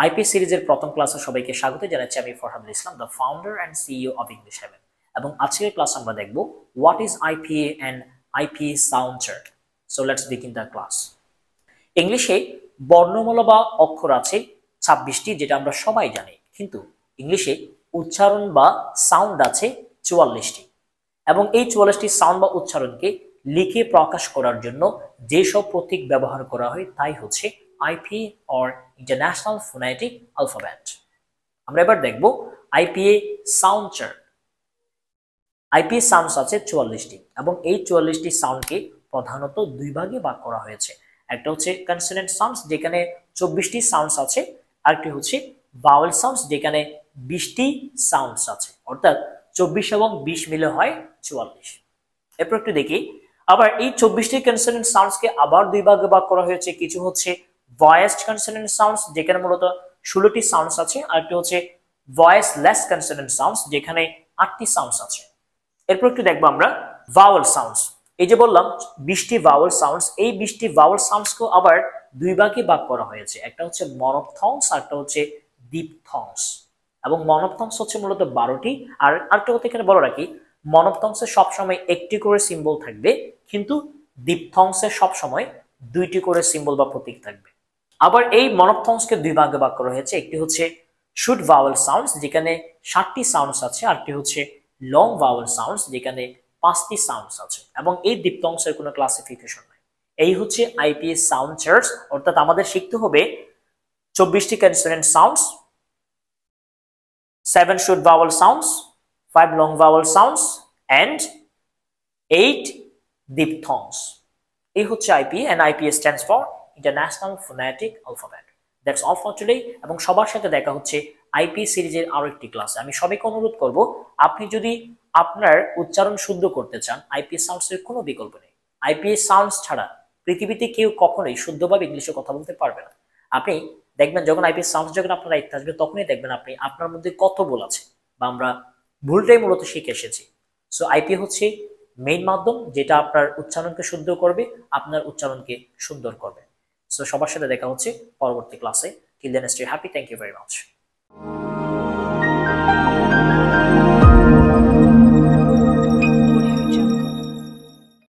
IP সিরিজের প্রথম ক্লাসে সবাইকে স্বাগত জানাচ্ছি। আমি Farhadul Islam, the founder and CEO of English Haven. এবং আজকের ক্লাস আমরা দেখব what is IPA and IPA sound chart. So let's begin the class. ইংলিশে বর্ণমালা বা অক্ষর আছে 26টি, যেটা আমরা সবাই জানি, কিন্তু ইংলিশে উচ্চারণ বা সাউন্ড আছে 44টি। এবং এই 44টি সাউন্ড বা উচ্চারণকে লিখে প্রকাশ করার জন্য যেসব প্রতীক ব্যবহার করা হয় তাই হচ্ছে IPA or international phonetic alphabet. আমরা এবার দেখব IPA sound chart. IPA sounds আছে 44টি এবং এই 44টি সাউন্ডকে প্রধানত দুই ভাগে ভাগ করা হয়েছে। একটা হচ্ছে কনসোনেন্ট সাউন্ডস, যেখানে 24টি সাউন্ডস আছে, আরেকটি হচ্ছে ভাওয়েল সাউন্ডস, যেখানে 20টি সাউন্ডস আছে, অর্থাৎ 24 এবং 20 মিলে হয় 44। এরপর একটু দেখি, আবার এই 24টি কনসোনেন্ট সাউন্ডসকে আবার দুই ভাগে ভাগ করা হয়েছে। কিছু হচ্ছে ভয়েসড কনসোনেন্ট সাউন্ডস, যেখানে মূলত 16টি সাউন্ডস আছে, আরেকটি হচ্ছে ভয়েসলেস কনসোনেন্ট সাউন্ডস, যেখানে 8টি সাউন্ডস আছে। এরপর একটু দেখবো আমরা ভাওয়েল সাউন্ডস। এই যে বললাম 20টি ভাওয়েল সাউন্ডস, এই 20টি ভাওয়েল সাউন্ডসকেও আবার দুই ভাগে ভাগ করা হয়েছে। একটা হচ্ছে মনোপথংস, আর একটা হচ্ছে ডিপথংস। এবং মনোপথংস হচ্ছে মূলত 12টি, আর আরেকটা কথা এখানে বলে রাখি, মনোপথংসে সবসময় একটি করে সিম্বল থাকবে, কিন্তু ডিপথংসে সবসময় 2টি করে সিম্বল বা প্রতীক থাকবে। আবার এই মনোপথংসকে দুই ভাগে ভাগ করা হয়েছে। একটি হচ্ছে শর্ট ভাওয়েল সাউন্ডস, যেখানে 7টি সাউন্ডস আছে, আরটি হচ্ছে লং ভাওয়েল সাউন্ডস, যেখানে 5টি সাউন্ডস আছে। এবং এই ডিপথংসের কোনো ক্লাসিফিকেশন নাই। এই হচ্ছে আইপিএ সাউন্ড চার্টস। অর্থাৎ আমাদের শিখতে হবে 24টি consonant sounds, 7 short vowel sounds, 5 long vowel sounds and 8 diphthongs. এই হচ্ছে IPA and IPA stands for International Phonetic Alphabet. That's all for today. এবং সবার সাথে দেখা হচ্ছে IPA সিরিজের আরো একটি ক্লাসে। আমি সবাইকে অনুরোধ করব, আপনি যদি আপনার উচ্চারণ শুদ্ধ করতে চান, IPA সাউন্ডস এর কোনো বিকল্প নেই। IPA সাউন্ডস ছাড়া পৃথিবীতে কেউ কখনোই শুদ্ধভাবে ইংলিশে কথা বলতে পারবে না। আপনি দেখবেন যখন আইপিএস সাউন্ড যখন আপনার দায়িত্ব আসবে, তখনই দেখবেন আপনি আপনার মধ্যে কত ভুল আছে, বা আমরা ভুলটাই মূলত শিখে এসেছি। সো আইপিএ হচ্ছে মেইন মাধ্যম, যেটা আপনার উচ্চারণকে শুদ্ধ করবে, আপনার উচ্চারণকে সুন্দর করবে। সো সবার সাথে দেখা হচ্ছে পরবর্তী ক্লাসে। Till then stay happy. Thank you very much.